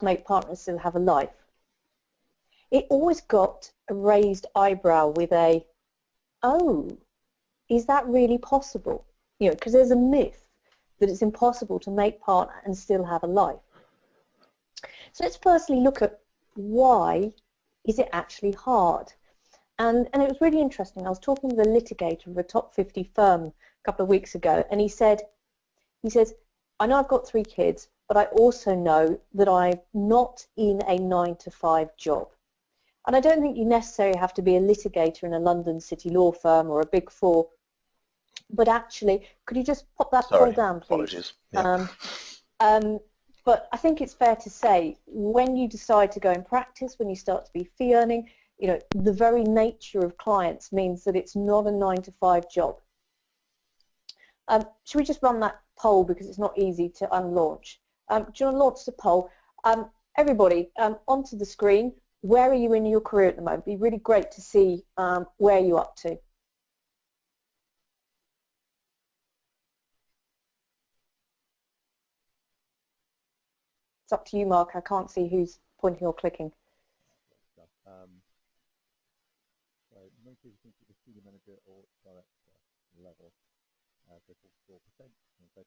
make partner and still have a life, it always got a raised eyebrow with a, oh, is that really possible? You know, because there's a myth that it's impossible to make partner and still have a life. So let's firstly look at why is it actually hard. And it was really interesting. I was talking with a litigator of a top 50 firm a couple of weeks ago, and he says, I know I've got 3 kids, but I also know that I'm not in a 9-to-5 job. And I don't think you necessarily have to be a litigator in a London city law firm or a Big 4, but actually, could you just pop that poll down, please? Apologies. Yeah. But I think it's fair to say, when you decide to go in practice, when you start to be fee earning, you know, the very nature of clients means that it's not a 9-to-5 job. Should we just run that poll because it's not easy to unlaunch? Do you want to launch the poll? Everybody, onto the screen, where are you in your career at the moment? It'd be really great to see where you're up to. It's up to you, Mark. I can't see who's pointing or clicking. So most people think it's a senior manager or director level. So 44% and 30%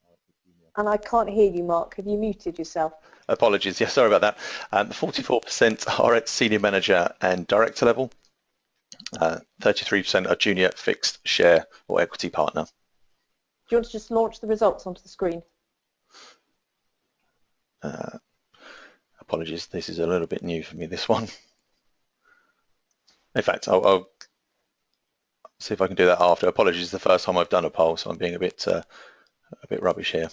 are at the junior. And I can't hear you, Mark. Have you muted yourself? Apologies. Yeah, sorry about that. 44% are at senior manager and director level. 33% are junior, fixed, share, or equity partner. Do you want to just launch the results onto the screen? Apologies, this is a little bit new for me, this one. In fact, I'll see if I can do that after. Apologies, the first time I've done a poll, so I'm being a bit rubbish here.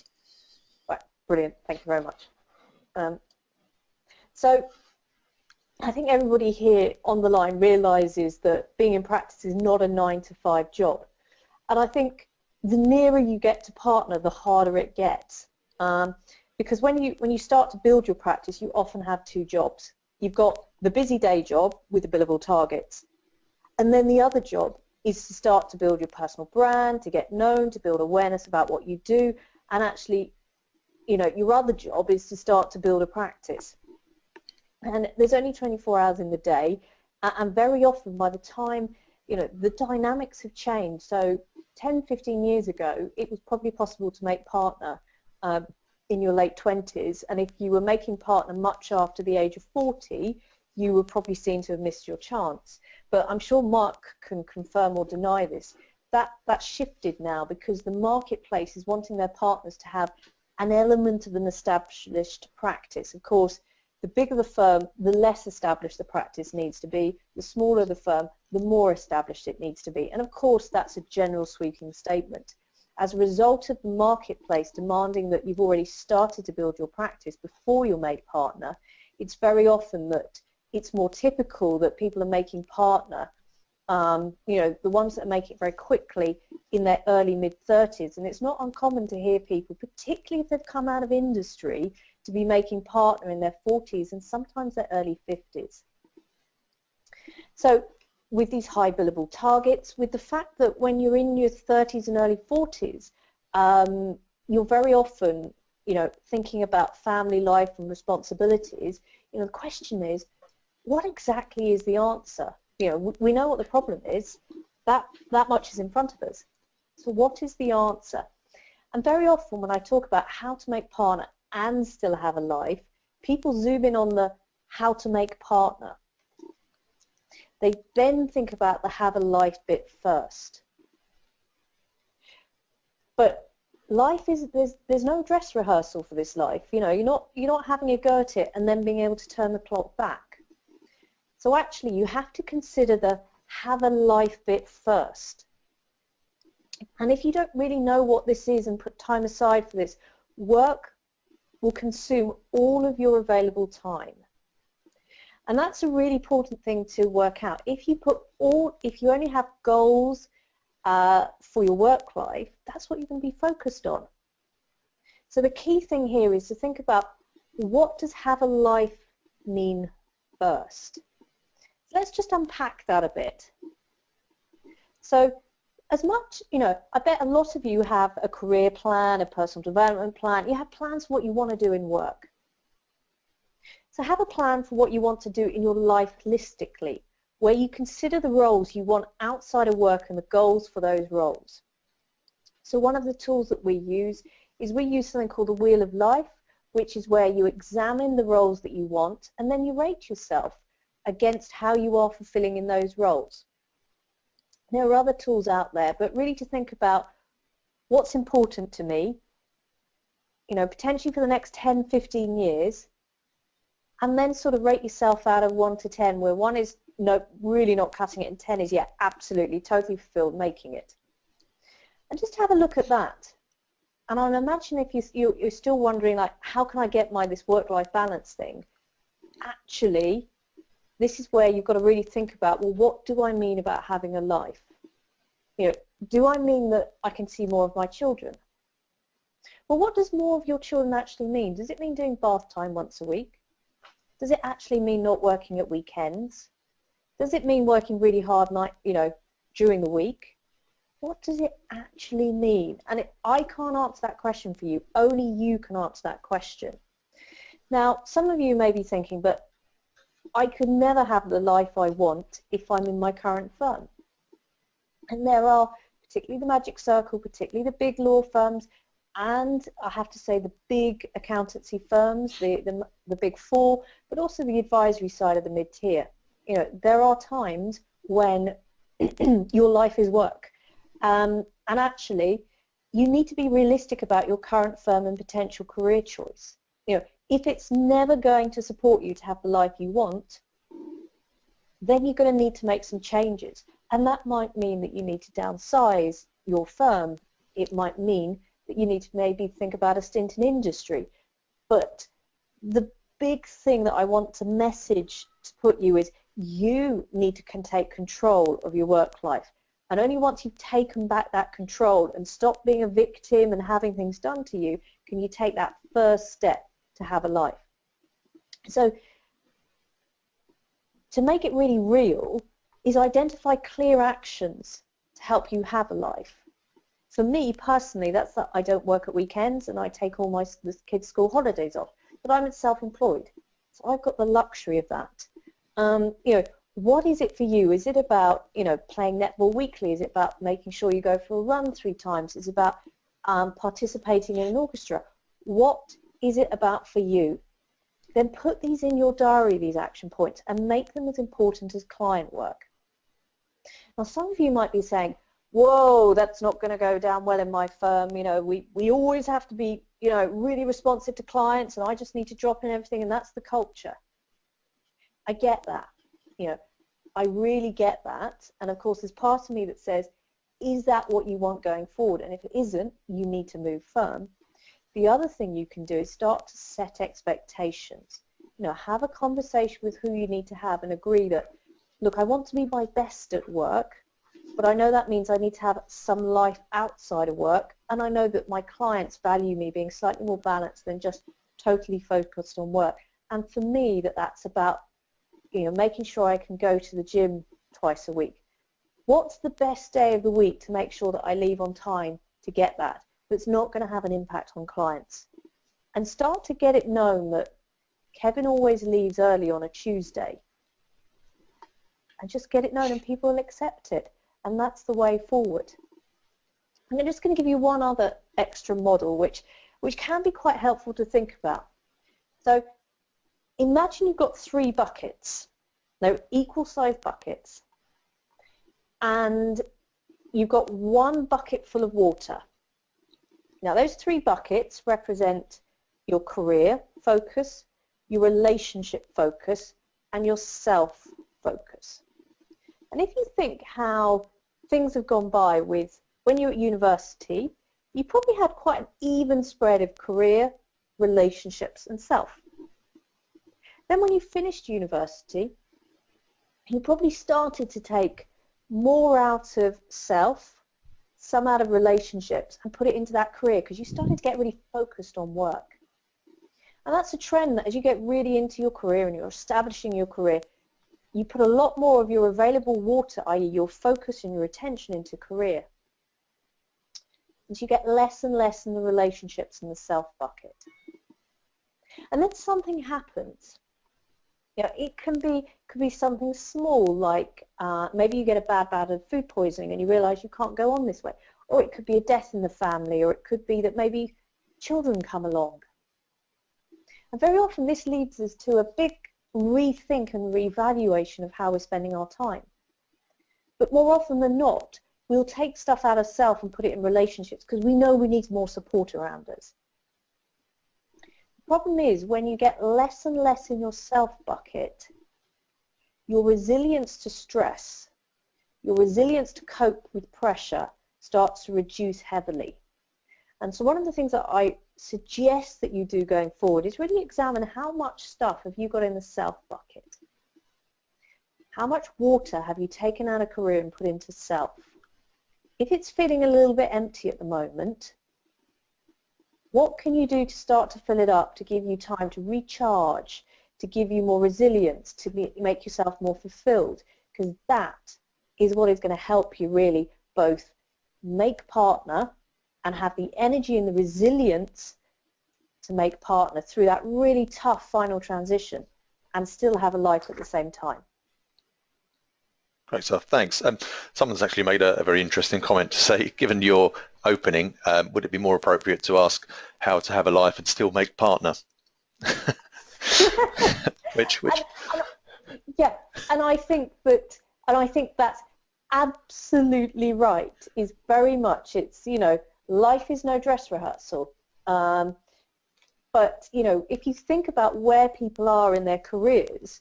Right, brilliant. Thank you very much. So I think everybody here on the line realises that being in practice is not a 9-to-5 job. And I think the nearer you get to partner, the harder it gets. Because when you start to build your practice, you often have 2 jobs. You've got the busy day job with the billable targets, and then the other job is to start to build your personal brand, to get known, to build awareness about what you do, and actually, you know, your other job is to start to build a practice. And there's only 24 hours in the day, and very often by the time, you know, the dynamics have changed. So 10, 15 years ago, it was probably possible to make partner in your late 20s, and if you were making partner much after the age of 40, you were probably seen to have missed your chance. But I'm sure Mark can confirm or deny this. That's shifted now because the marketplace is wanting their partners to have an element of an established practice. Of course, the bigger the firm, the less established the practice needs to be. The smaller the firm, the more established it needs to be. And of course, that's a general sweeping statement. As a result of the marketplace demanding that you've already started to build your practice before you're made partner, it's very often that it's more typical that people are making partner, you know, the ones that make it very quickly in their early mid-30s. And it's not uncommon to hear people, particularly if they've come out of industry, to be making partner in their 40s and sometimes their early 50s. So with these high billable targets, with the fact that when you're in your 30s and early 40s, you're very often, you know, thinking about family life and responsibilities, you know, the question is, what exactly is the answer? You know, we know what the problem is, that much is in front of us. So what is the answer? And very often when I talk about how to make partner and still have a life, people zoom in on the how to make partner. They then think about the have a life bit first. But life is, there's no dress rehearsal for this life. You know, you're not having a go at it and then being able to turn the clock back. So actually you have to consider the have a life bit first. And if you don't really know what this is and put time aside for this, work will consume all of your available time. And that's a really important thing to work out. If you only have goals for your work life, that's what you're going to be focused on. So the key thing here is to think about, what does have a life mean first? So let's just unpack that a bit. So as much, you know, I bet a lot of you have a career plan, a personal development plan. You have plans for what you want to do in work. So have a plan for what you want to do in your life holistically, where you consider the roles you want outside of work and the goals for those roles. So one of the tools that we use something called the Wheel of Life, which is where you examine the roles that you want and then you rate yourself against how you are fulfilling in those roles. There are other tools out there, but really to think about what's important to me, potentially for the next 10, 15 years, and then sort of rate yourself out of 1 to 10, where 1 is no, really not cutting it, and 10 is, yeah, absolutely, totally fulfilled, making it. And just have a look at that. And I imagine if you're still wondering, like, how can I get this work-life balance thing? Actually, this is where you've got to really think about, well, what do I mean about having a life? Do I mean that I can see more of my children? Well, what does more of your children actually mean? Does it mean doing bath time once a week? Does it actually mean not working at weekends? Does it mean working really hard during the week? What does it actually mean? And I can't answer that question for you. Only you can answer that question. Now, some of you may be thinking, but I could never have the life I want if I'm in my current firm. And there are, particularly the Magic Circle, particularly the big law firms, and I have to say the big accountancy firms, the big 4, but also the advisory side of the mid-tier. There are times when your life is work. And actually, you need to be realistic about your current firm and potential career choice. If it's never going to support you to have the life you want, then you're going to need to make some changes. And that might mean that you need to downsize your firm. It might mean that you need to maybe think about a stint in industry. But the big thing that I want to message to put you is you need to take control of your work life. And only once you've taken back that control and stopped being a victim and having things done to you, can you take that first step to have a life. So to make it really real is identify clear actions to help you have a life. For me personally, that's that I don't work at weekends and I take all my kids' school holidays off. But I'm self-employed, so I've got the luxury of that. What is it for you? Is it about playing netball weekly? Is it about making sure you go for a run 3 times? Is it about participating in an orchestra? What is it about for you? Then put these in your diary, these action points, and make them as important as client work. Now, some of you might be saying, whoa, that's not going to go down well in my firm. We always have to be, really responsive to clients, and I just need to drop in everything, and that's the culture. I get that. I really get that. And of course, there's part of me that says, is that what you want going forward? And if it isn't, you need to move firm. The other thing you can do is start to set expectations. Have a conversation with who you need to have and agree that, look, I want to be my best at work, but I know that means I need to have some life outside of work, and I know that my clients value me being slightly more balanced than just totally focused on work. And for me, that's about making sure I can go to the gym twice a week. What's the best day of the week to make sure that I leave on time to get that? That's not going to have an impact on clients. And start to get it known that Kevin always leaves early on a Tuesday. And just get it known and people will accept it. And that's the way forward. And I'm just going to give you one other extra model which can be quite helpful to think about. So imagine you've got 3 buckets, equal sized buckets, and you've got 1 bucket full of water. Now those 3 buckets represent your career focus, your relationship focus, and your self focus. And if you think how things have gone by with when you're at university, you probably had quite an even spread of career, relationships, and self. Then when you finished university, you probably started to take more out of self, some out of relationships, and put it into that career because you started to get really focused on work. And that's a trend that as you get really into your career and you're establishing your career, you put a lot more of your available water, i.e. your focus and your attention, into career. And you get less and less in the relationships and the self bucket. And then something happens. You know, it could be something small like maybe you get a bad bout of food poisoning and you realise you can't go on this way, or it could be a death in the family, or it could be that maybe children come along. And very often this leads us to a big rethink and reevaluation of how we're spending our time. But more often than not, we'll take stuff out of self and put it in relationships because we know we need more support around us. The problem is when you get less and less in your self bucket, your resilience to stress, your resilience to cope with pressure starts to reduce heavily. And so one of the things that I suggest that you do going forward is really examine how much stuff have you got in the self bucket. How much water have you taken out of career and put into self? If it's feeling a little bit empty at the moment, what can you do to start to fill it up, to give you time to recharge, to give you more resilience, to make yourself more fulfilled? Because that is what is going to help you really both make partner and have the energy and the resilience to make partner through that really tough final transition and still have a life at the same time. Great stuff, thanks. Someone's actually made a very interesting comment to say, given your opening, would it be more appropriate to ask how to have a life and still make partner? which yeah, and I think that's absolutely right. Is very much, it's, you know, life is no dress rehearsal. But you know, if you think about where people are in their careers,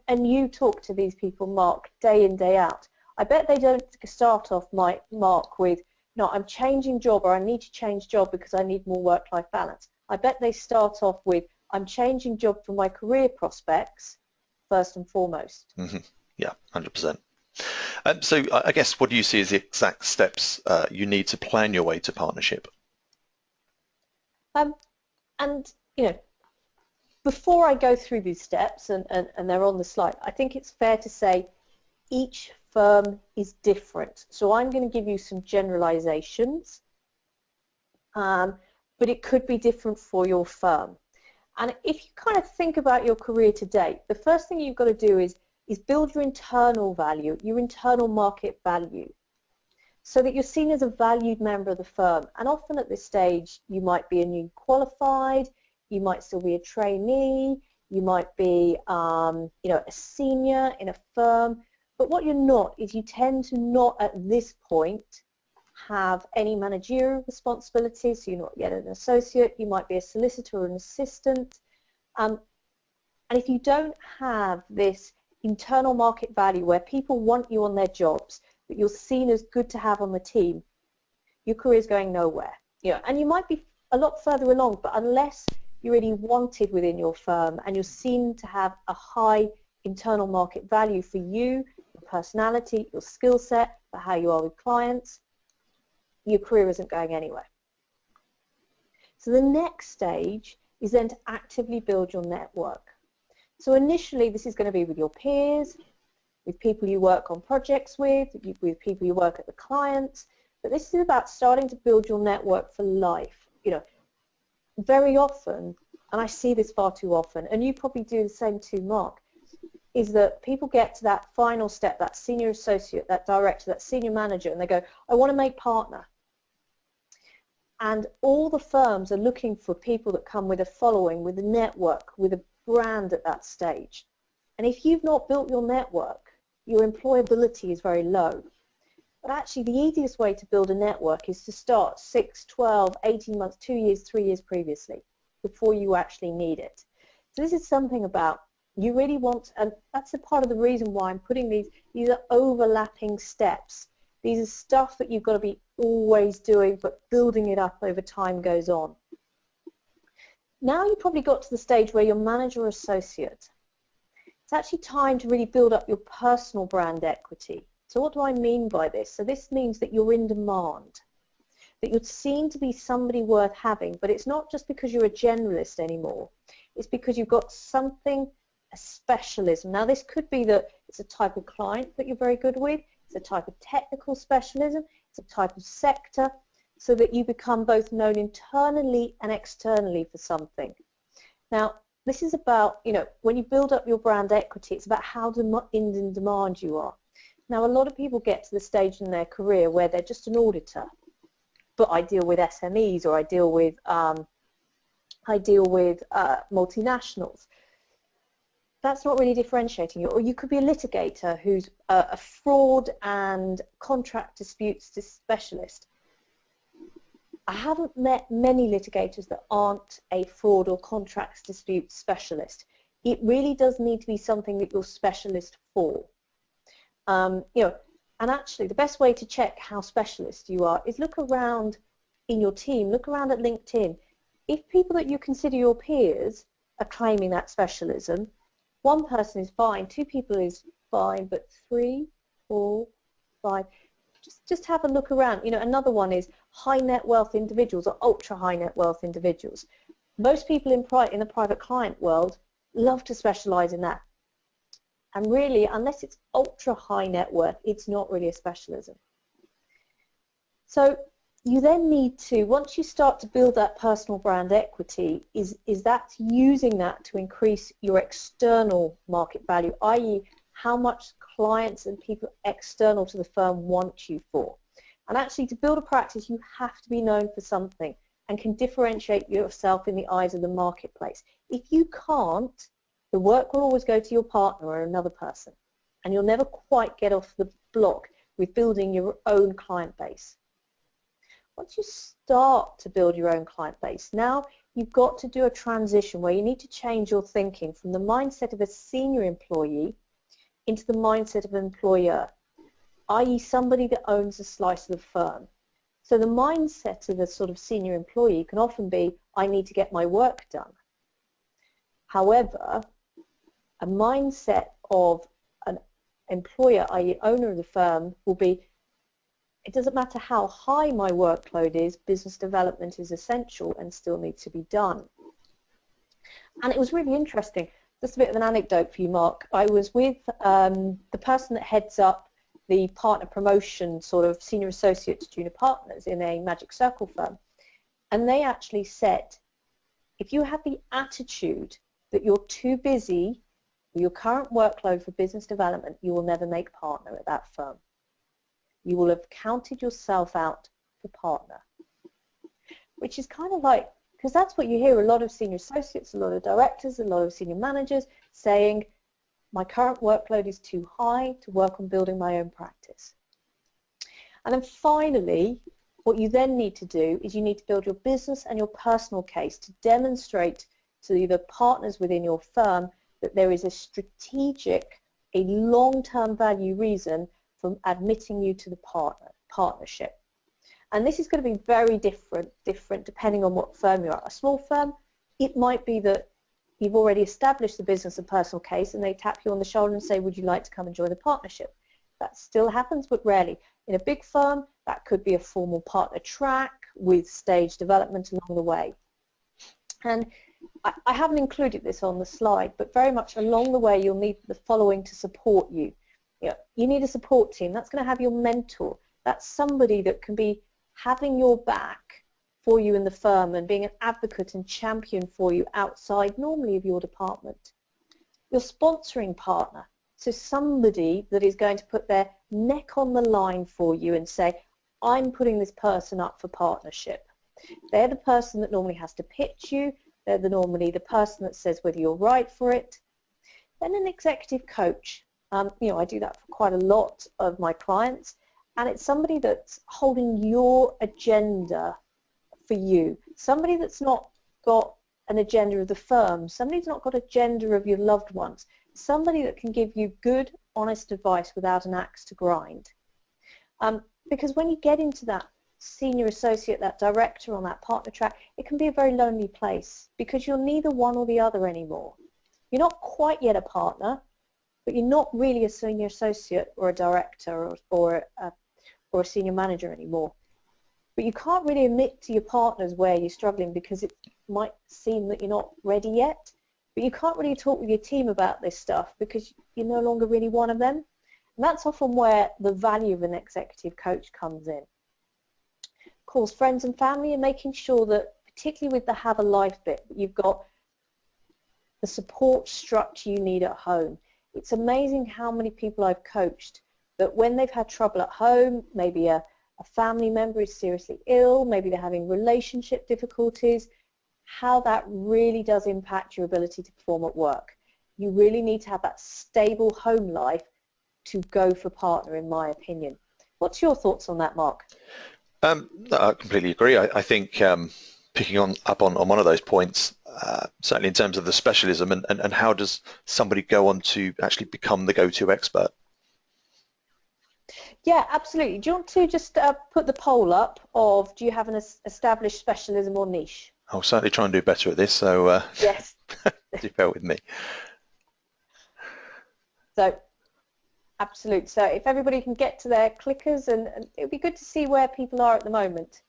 and you talk to these people, Mark, day in, day out, I bet they don't start off, Mark, with, no, I'm changing job, or I need to change job because I need more work-life balance. I bet they start off with, I'm changing job for my career prospects, first and foremost. Mm-hmm. Yeah, 100%. So I guess, what do you see as the exact steps you need to plan your way to partnership? And, you know, before I go through these steps, and they're on the slide, I think it's fair to say each firm is different. So I'm going to give you some generalizations, but it could be different for your firm. And if you kind of think about your career to date, the first thing you've got to do is build your internal value, your internal market value, so that you're seen as a valued member of the firm. And often at this stage, you might be a new qualified, you might still be a trainee, you might be you know, a senior in a firm, but what you're not is you tend to not at this point have any managerial responsibilities, so you're not yet an associate, you might be a solicitor or an assistant, and if you don't have this internal market value where people want you on their jobs, but you're seen as good to have on the team, your career is going nowhere. You know, and you might be a lot further along, but unless you're really wanted within your firm and you're seen to have a high internal market value for you, your personality, your skill set, for how you are with clients, your career isn't going anywhere. So the next stage is then to actively build your network. So initially this is going to be with your peers, with people you work on projects with people you work at the clients, but this is about starting to build your network for life. You know, very often, and I see this far too often, and you probably do the same too, Mark, is that people get to that final step, that senior associate, that director, that senior manager, and they go, I want to make partner. And all the firms are looking for people that come with a following, with a network, with a brand at that stage. And if you've not built your network, your employability is very low. But actually the easiest way to build a network is to start 6, 12, 18 months, 2 years, 3 years previously, before you actually need it. So this is something about you really want, and that's a part of the reason why I'm putting these are overlapping steps. These are stuff that you've got to be always doing, but building it up over time goes on. Now you've probably got to the stage where you're manager or associate. It's actually time to really build up your personal brand equity. So what do I mean by this? So this means that you're in demand, that you're seen to be somebody worth having, but it's not just because you're a generalist anymore. It's because you've got something, a specialism. Now this could be that it's a type of client that you're very good with, it's a type of technical specialism, it's a type of sector, so that you become both known internally and externally for something. Now, this is about, when you build up your brand equity, it's about how in demand you are. Now, a lot of people get to the stage in their career where they're just an auditor, but I deal with SMEs, or I deal with multinationals. That's not really differentiating you. Or you could be a litigator who's a fraud and contract disputes specialist. I haven't met many litigators that aren't a fraud or contracts dispute specialist. It really does need to be something that you're specialist for. And actually the best way to check how specialist you are is look around in your team, look around at LinkedIn. If people that you consider your peers are claiming that specialism, one person is fine, two people is fine, but 3, 4, 5, just have a look around. Another one is high net wealth individuals or ultra high net wealth individuals. Most people in the private client world love to specialize in that. And really, unless it's ultra high net worth, it's not really a specialism. So you then need to, once you start to build that personal brand equity, is that using that to increase your external market value, i.e. how much clients and people external to the firm want you for. And actually, to build a practice, you have to be known for something and can differentiate yourself in the eyes of the marketplace. If you can't, the work will always go to your partner or another person, and you'll never quite get off the block with building your own client base. Once you start to build your own client base, now you've got to do a transition where you need to change your thinking from the mindset of a senior employee into the mindset of an employer, i.e. somebody that owns a slice of the firm. So the mindset of a sort of senior employee can often be, I need to get my work done. However, a mindset of an employer, i.e. owner of the firm, will be, it doesn't matter how high my workload is, business development is essential and still needs to be done. And it was really interesting. Just a bit of an anecdote for you, Mark. I was with the person that heads up the partner promotion, sort of senior associate to junior partners in a Magic Circle firm. And they actually said, if you have the attitude that you're too busy with your current workload for business development, you will never make partner at that firm. You will have counted yourself out for partner. Which is kind of like, because that's what you hear a lot of senior associates, a lot of directors, a lot of senior managers saying, my current workload is too high to work on building my own practice. And then finally, what you then need to do is you need to build your business and your personal case to demonstrate to the partners within your firm that there is a strategic, a long-term value reason for admitting you to the partnership. And this is going to be very different depending on what firm you're at. A small firm, it might be that you've already established the business and personal case and they tap you on the shoulder and say, would you like to come and join the partnership? That still happens, but rarely. In a big firm, that could be a formal partner track with stage development along the way. And I haven't included this on the slide, but very much along the way you'll need the following to support you. You need a support team. That's going to have your mentor. That's somebody that can be having your back for you in the firm and being an advocate and champion for you outside normally of your department. Your sponsoring partner, so somebody that is going to put their neck on the line for you and say, I'm putting this person up for partnership. They're the person that normally has to pitch you. They're normally the person that says whether you're right for it. Then an executive coach. I do that for quite a lot of my clients, and it's somebody that's holding your agenda for you. Somebody that's not got an agenda of the firm. Somebody that's not got an agenda of your loved ones. Somebody that can give you good, honest advice without an axe to grind. Because when you get into that senior associate, that director on that partner track, it can be a very lonely place because you're neither one or the other anymore. You're not quite yet a partner, but you're not really a senior associate or a director or a senior manager anymore. But you can't really admit to your partners where you're struggling because it might seem that you're not ready yet. But you can't really talk with your team about this stuff because you're no longer really one of them. And that's often where the value of an executive coach comes in. Of course, friends and family, and making sure that, particularly with the have a life bit, you've got the support structure you need at home. It's amazing how many people I've coached that when they've had trouble at home, maybe a family member is seriously ill, maybe they're having relationship difficulties, how that really does impact your ability to perform at work. You really need to have that stable home life to go for partner, in my opinion. What's your thoughts on that, Mark? No, I completely agree. I think picking up on one of those points, certainly in terms of the specialism and how does somebody go on to actually become the go-to expert? Yeah, absolutely. Do you want to just put the poll up of do you have an established specialism or niche? I'll certainly try and do better at this, so Yes. do bear with me. So, absolutely. So if everybody can get to their clickers, and it would be good to see where people are at the moment.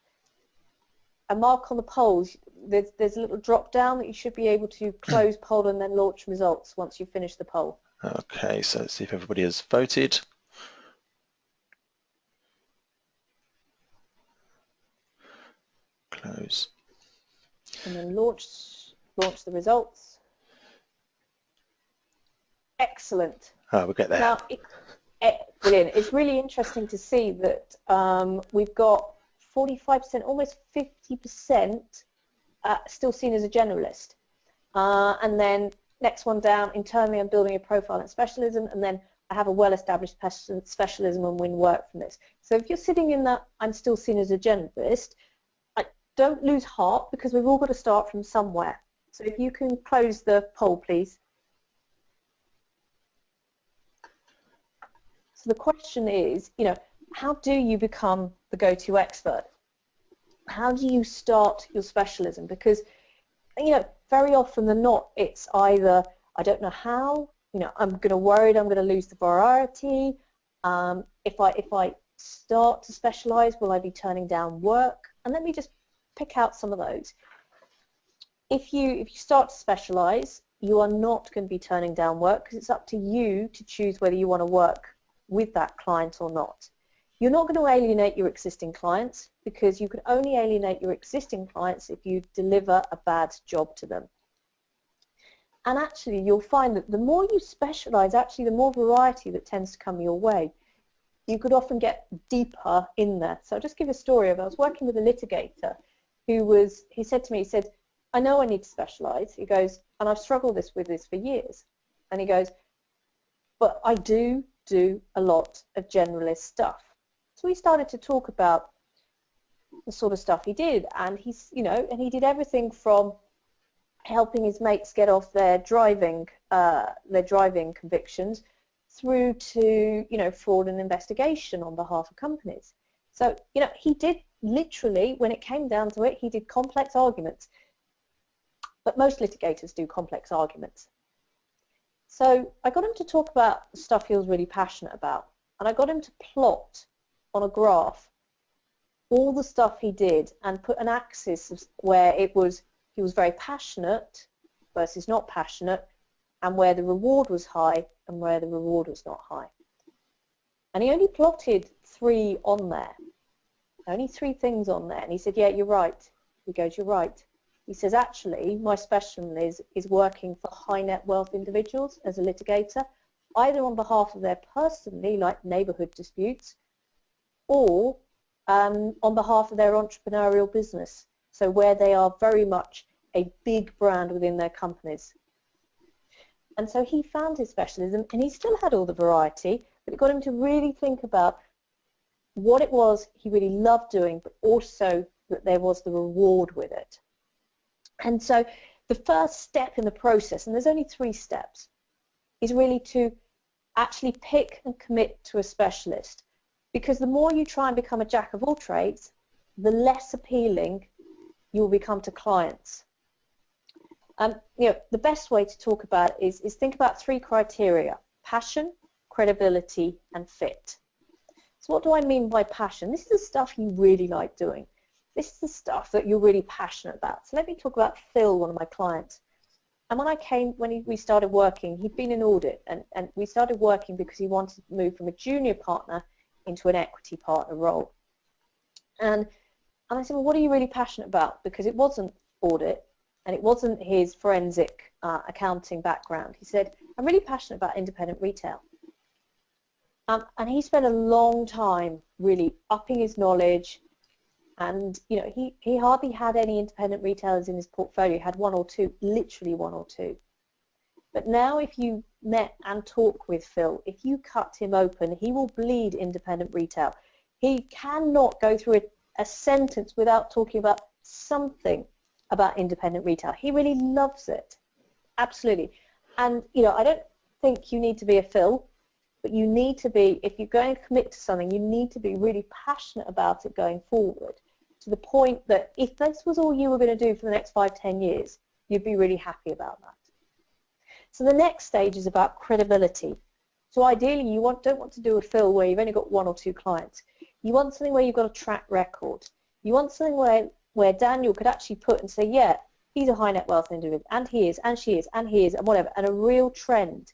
A mark on the polls, there's a little drop down that you should be able to close poll and then launch results once you finish the poll. Okay, so let's see if everybody has voted. Close. And then launch the results. Excellent. Oh, we'll get there. Now, brilliant. It's really interesting to see that we've got 45%, almost 50% still seen as a generalist. And then next one down, internally I'm building a profile and specialism, and then I have a well-established specialism and win work from this. So if you're sitting in that I'm still seen as a generalist, don't lose heart because we've all got to start from somewhere. So if you can close the poll, please. So the question is, how do you become the go-to expert? How do you start your specialism? Because, very often than not, it's either I don't know how, I'm going to worried I'm going to lose the variety. If I start to specialize, will I be turning down work? And let me just pick out some of those. If you start to specialize, you are not going to be turning down work because it's up to you to choose whether you want to work with that client or not. You're not going to alienate your existing clients because you can only alienate your existing clients if you deliver a bad job to them. And actually, you'll find that the more you specialize, actually the more variety that tends to come your way. You could often get deeper in there. So I'll just give a story of I was working with a litigator he said to me, I know I need to specialize. He goes, and I've struggled with this for years. And he goes, but I do a lot of generalist stuff. So we started to talk about the sort of stuff he did, and and he did everything from helping his mates get off their driving convictions through to fraud and investigation on behalf of companies. So he did literally, when it came down to it, he did complex arguments. But most litigators do complex arguments. So I got him to talk about the stuff he was really passionate about, and I got him to plot on a graph all the stuff he did and put an axis where he was very passionate versus not passionate, and where the reward was high and where the reward was not high. And he only plotted 3 on there, only 3 things on there, and he said, yeah, you're right. He goes, you're right. He says, actually, my specialism is working for high net wealth individuals as a litigator, either on behalf of their personally, like neighbourhood disputes, or on behalf of their entrepreneurial business, so where they are very much a big brand within their companies. And so he found his specialism, and he still had all the variety, but it got him to really think about what it was he really loved doing, but also that there was the reward with it. And so the first step in the process, and there's only 3 steps, is really to actually pick and commit to a specialist. Because the more you try and become a jack of all trades, the less appealing you will become to clients. The best way to talk about it is think about 3 criteria: passion, credibility, and fit. So what do I mean by passion? This is the stuff you really like doing. This is the stuff that you're really passionate about. So let me talk about Phil, one of my clients. And when we started working, he'd been in audit, and we started working because he wanted to move from a junior partner into an equity partner role. And I said, well, what are you really passionate about? Because it wasn't audit. and it wasn't his forensic accounting background. He said, I'm really passionate about independent retail. And he spent a long time really upping his knowledge, and he hardly had any independent retailers in his portfolio. He had one or two, literally one or two. But now if you met and talk with Phil, if you cut him open, he will bleed independent retail. He cannot go through a sentence without talking about something about independent retail. He really loves it, absolutely. And I don't think you need to be a Phil, but you need to be, if you're going to commit to something, you need to be really passionate about it going forward, to the point that if this was all you were going to do for the next 5-10 years, you'd be really happy about that. So the next stage is about credibility. So ideally, you don't want to do a Phil where you've only got 1 or 2 clients. You want something where you've got a track record. You want something where Daniel could actually put and say, yeah, he's a high net wealth individual, and he is, and she is, and he is, and whatever, and a real trend.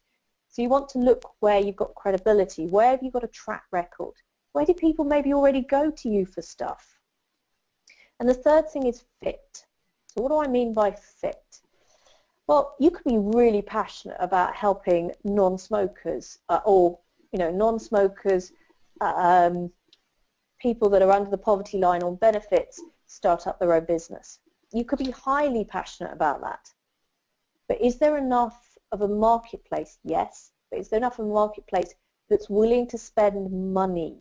So you want to look where you've got credibility. Where have you got a track record? Where do people maybe already go to you for stuff? And the third thing is fit. So what do I mean by fit? Well, you could be really passionate about helping non-smokers or non-smokers, people that are under the poverty line on benefits, start up their own business. You could be highly passionate about that. But is there enough of a marketplace? Yes. But is there enough of a marketplace that's willing to spend money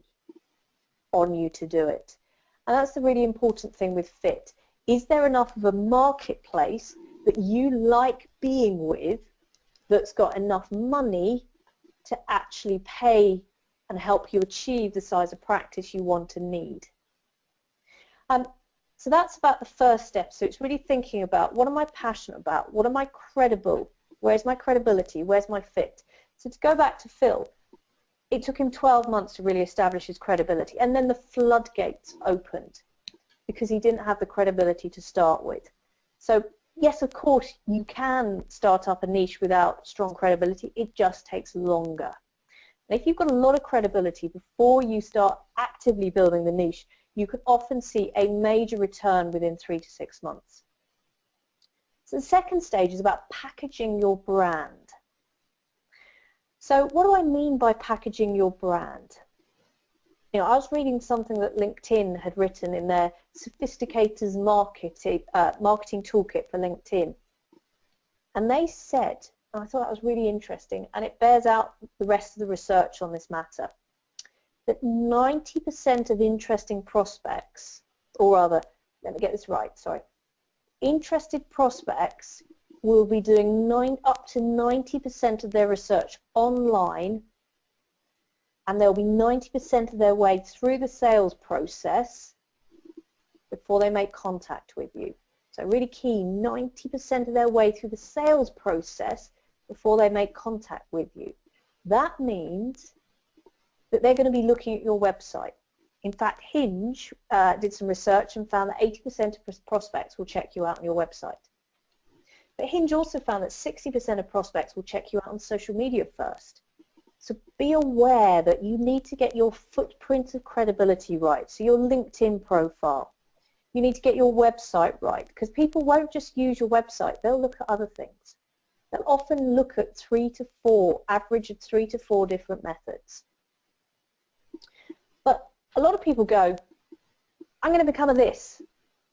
on you to do it? And that's the really important thing with fit. Is there enough of a marketplace that you like being with that's got enough money to actually pay and help you achieve the size of practice you want and need? So that's about the first step. So it's really thinking about, what am I passionate about? What am I credible? Where's my credibility? Where's my fit? So to go back to Phil, it took him 12 months to really establish his credibility, and then the floodgates opened because he didn't have the credibility to start with. So yes, of course, you can start up a niche without strong credibility. It just takes longer. And if you've got a lot of credibility before you start actively building the niche, you can often see a major return within 3 to 6 months. So the second stage is about packaging your brand. So what do I mean by packaging your brand? I was reading something that LinkedIn had written in their Sophisticators Marketing Toolkit for LinkedIn. And they said, and I thought that was really interesting, and it bears out the rest of the research on this matter, that 90% of interesting prospects, or rather, let me get this right, sorry, interested prospects will be doing up to 90% of their research online, and they'll be 90% of their way through the sales process before they make contact with you. So really key, 90% of their way through the sales process before they make contact with you. That means that they're going to be looking at your website. In fact, Hinge did some research and found that 80% of prospects will check you out on your website. But Hinge also found that 60% of prospects will check you out on social media first. So be aware that you need to get your footprint of credibility right, so your LinkedIn profile. You need to get your website right, because people won't just use your website, they'll look at other things. They'll often look at average of 3 to 4 different methods. But a lot of people go, I'm going to become a this,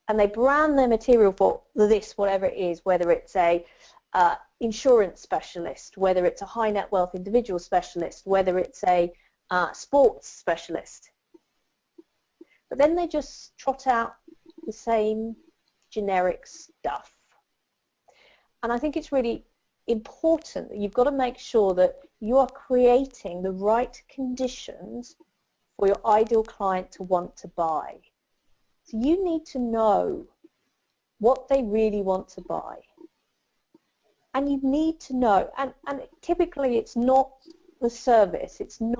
and they brand their material for the this, whatever it is, whether it's a insurance specialist, whether it's a high net wealth individual specialist, whether it's a sports specialist. But then they just trot out the same generic stuff. And I think it's really important that you've got to make sure that you are creating the right conditions for your ideal client to want to buy. So you need to know what they really want to buy. And you need to know, and typically it's not the service, they're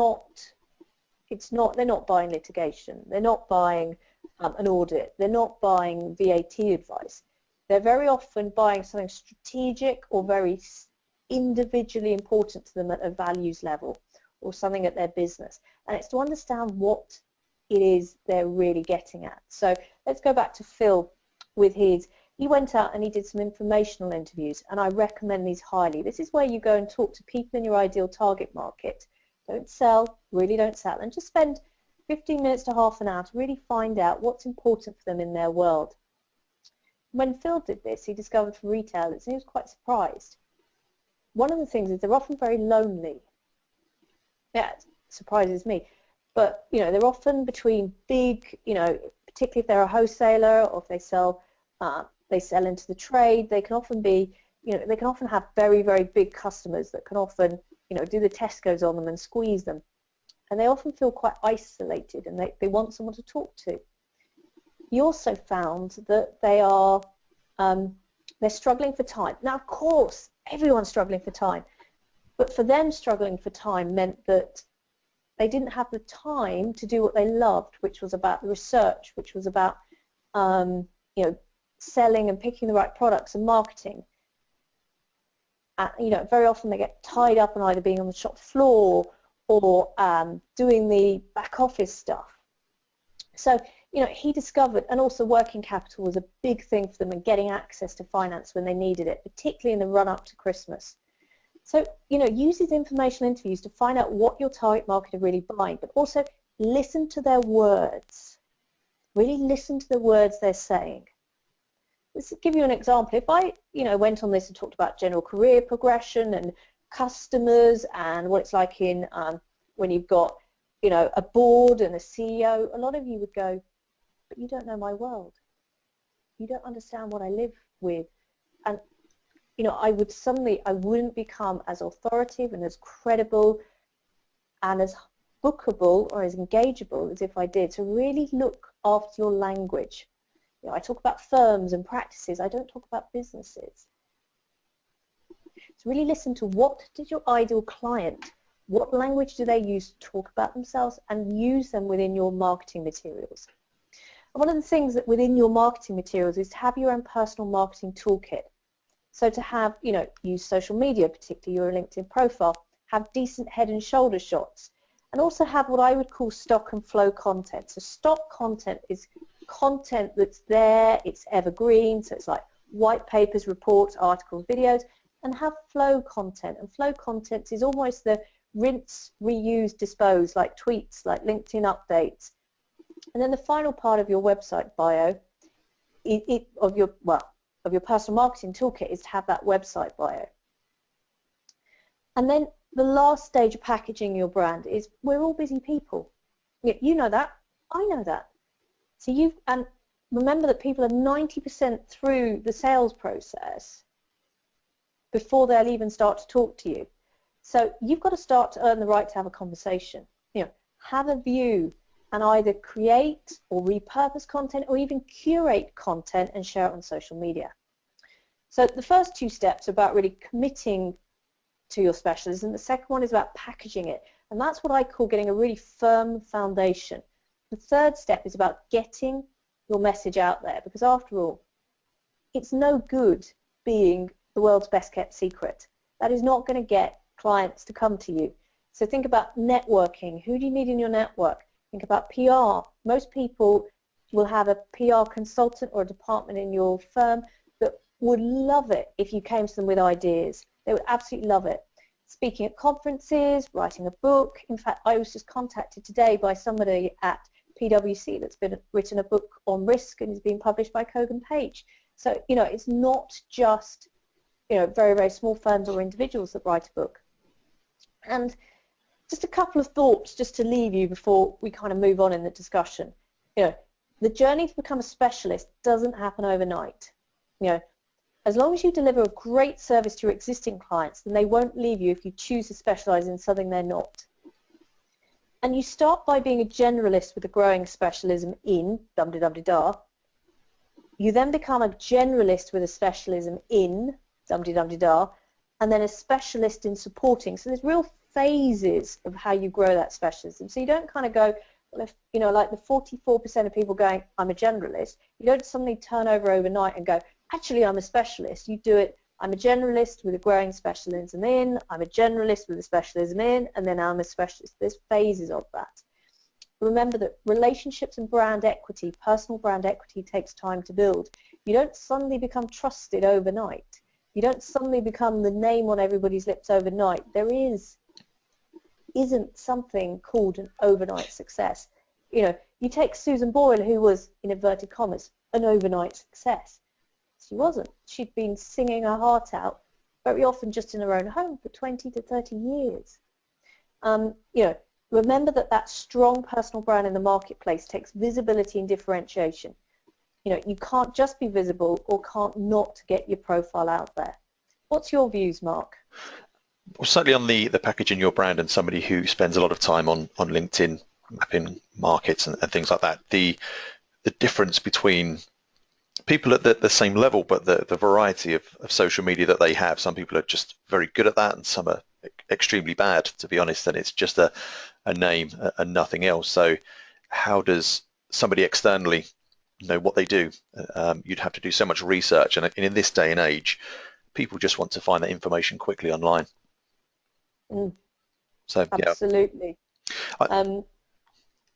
not buying litigation, they're not buying an audit, they're not buying VAT advice. They're very often buying something strategic or very individually important to them at a values level, or something at their business. And it's to understand what it is they're really getting at. So let's go back to Phil with his He went out and he did some informational interviews, and I recommend these highly. This is where you go and talk to people in your ideal target market. Don't sell, really don't sell, and just spend 15 minutes to half an hour to really find out what's important for them in their world. When Phil did this, he discovered from retailers, and he was quite surprised. One of the things is they're often very lonely. Yeah, it surprises me. But, you know, they're often between big, you know, particularly if they're a wholesaler or if they sell into the trade, they can often be, you know, they can often have very, very big customers that can often, you know, do the Tesco's on them and squeeze them. And they often feel quite isolated, and they want someone to talk to. He also found that they're struggling for time. Now, of course, everyone's struggling for time, but for them, struggling for time meant that they didn't have the time to do what they loved, which was about the research, which was about you know, selling and picking the right products and marketing. You know, very often they get tied up in either being on the shop floor or doing the back office stuff. So, you know, he discovered, and also working capital was a big thing for them, and getting access to finance when they needed it, particularly in the run-up to Christmas. So, you know, use these informational interviews to find out what your target market are really buying, but also listen to their words. Really listen to the words they're saying. Let's give you an example. If I, you know, went on this and talked about general career progression and customers and what it's like in when you've got, you know, a board and a CEO, a lot of you would go, but you don't know my world. You don't understand what I live with. And, you know, I wouldn't become as authoritative and as credible and as bookable or as engageable as if I did. So really look after your language. You know, I talk about firms and practices. I don't talk about businesses. So really listen to what did your ideal client, what language do they use to talk about themselves, and use them within your marketing materials. And one of the things that within your marketing materials is to have your own personal marketing toolkit. So to have, you know, use social media, particularly your LinkedIn profile, have decent head and shoulder shots, and also have what I would call stock and flow content. So stock content is content that's there, it's evergreen, so it's like white papers, reports, articles, videos, and have flow content. And flow content is almost the rinse, reuse, dispose, like tweets, like LinkedIn updates. And then the final part of your website bio, of your personal marketing toolkit, is to have that website bio. And then the last stage of packaging your brand is, we're all busy people. You know that, I know that. So and remember that people are 90% through the sales process before they'll even start to talk to you. So you've got to start to earn the right to have a conversation. You know, have a view and either create or repurpose content or even curate content and share it on social media. So the first two steps are about really committing to your specialism. The second one is about packaging it, and that's what I call getting a really firm foundation. The third step is about getting your message out there, because after all, it's no good being the world's best kept secret. That is not going to get clients to come to you. So think about networking. Who do you need in your network? Think about PR. Most people will have a PR consultant or a department in your firm that would love it if you came to them with ideas. They would absolutely love it. Speaking at conferences, writing a book. In fact, I was just contacted today by somebody at PwC that's written a book on risk and is being published by Kogan Page. So, you know, it's not just, you know, very, very small firms or individuals that write a book. And just a couple of thoughts just to leave you before we kind of move on in the discussion. You know, the journey to become a specialist doesn't happen overnight. You know, as long as you deliver a great service to your existing clients, then they won't leave you if you choose to specialize in something they're not. And you start by being a generalist with a growing specialism in dum-de-dum-de-da. You then become a generalist with a specialism in dum-de-dum-de-da, and then a specialist in supporting. So there's real phases of how you grow that specialism. So you don't kind of go, well, if, you know, like the 44% of people going, I'm a generalist, you don't suddenly turn over overnight and go, actually, I'm a specialist. You do it, I'm a generalist with a growing specialism in, I'm a generalist with a specialism in, and then I'm a specialist. There's phases of that. remember that relationships and brand equity, personal brand equity, takes time to build. You don't suddenly become trusted overnight. You don't suddenly become the name on everybody's lips overnight. There isn't something called an overnight success. You know, you take Susan Boyle, who was, in inverted commas, an overnight success. She wasn't. She'd been singing her heart out, very often just in her own home, for 20 to 30 years. You know, remember that strong personal brand in the marketplace takes visibility and differentiation. You know, you can't just be visible or can't not get your profile out there. What's your views, Mark? Well, certainly on the packaging your brand, and somebody who spends a lot of time on LinkedIn mapping markets and things like that, the difference between people at the same level, but the variety of social media that they have. Some people are just very good at that, and some are extremely bad, to be honest, and it's just a name and nothing else. So how does somebody externally know what they do? You'd have to do so much research, and in this day and age, people just want to find that information quickly online. So absolutely. Yeah.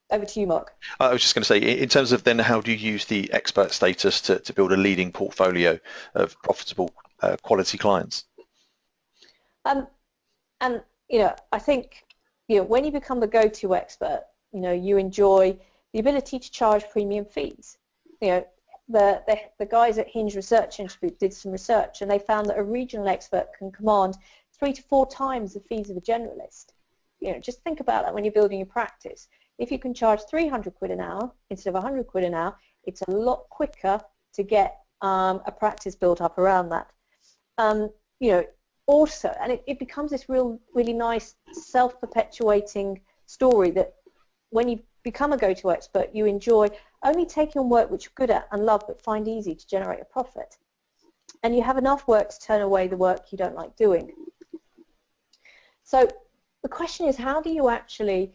Over to you, Mark. I was just going to say, in terms of then how do you use the expert status to build a leading portfolio of profitable quality clients? And you know, I think, you know, when you become the go-to expert, you know, you enjoy the ability to charge premium fees. You know, the guys at Hinge Research Institute did some research, and they found that a regional expert can command 3 to 4 times the fees of a generalist. You know, just think about that when you're building your practice. If you can charge 300 quid an hour instead of 100 quid an hour, it's a lot quicker to get a practice built up around that. You know, also, and it becomes this really nice self-perpetuating story that when you become a go-to expert, you enjoy only taking on work which you're good at and love but find easy to generate a profit. And you have enough work to turn away the work you don't like doing. So the question is, how do you actually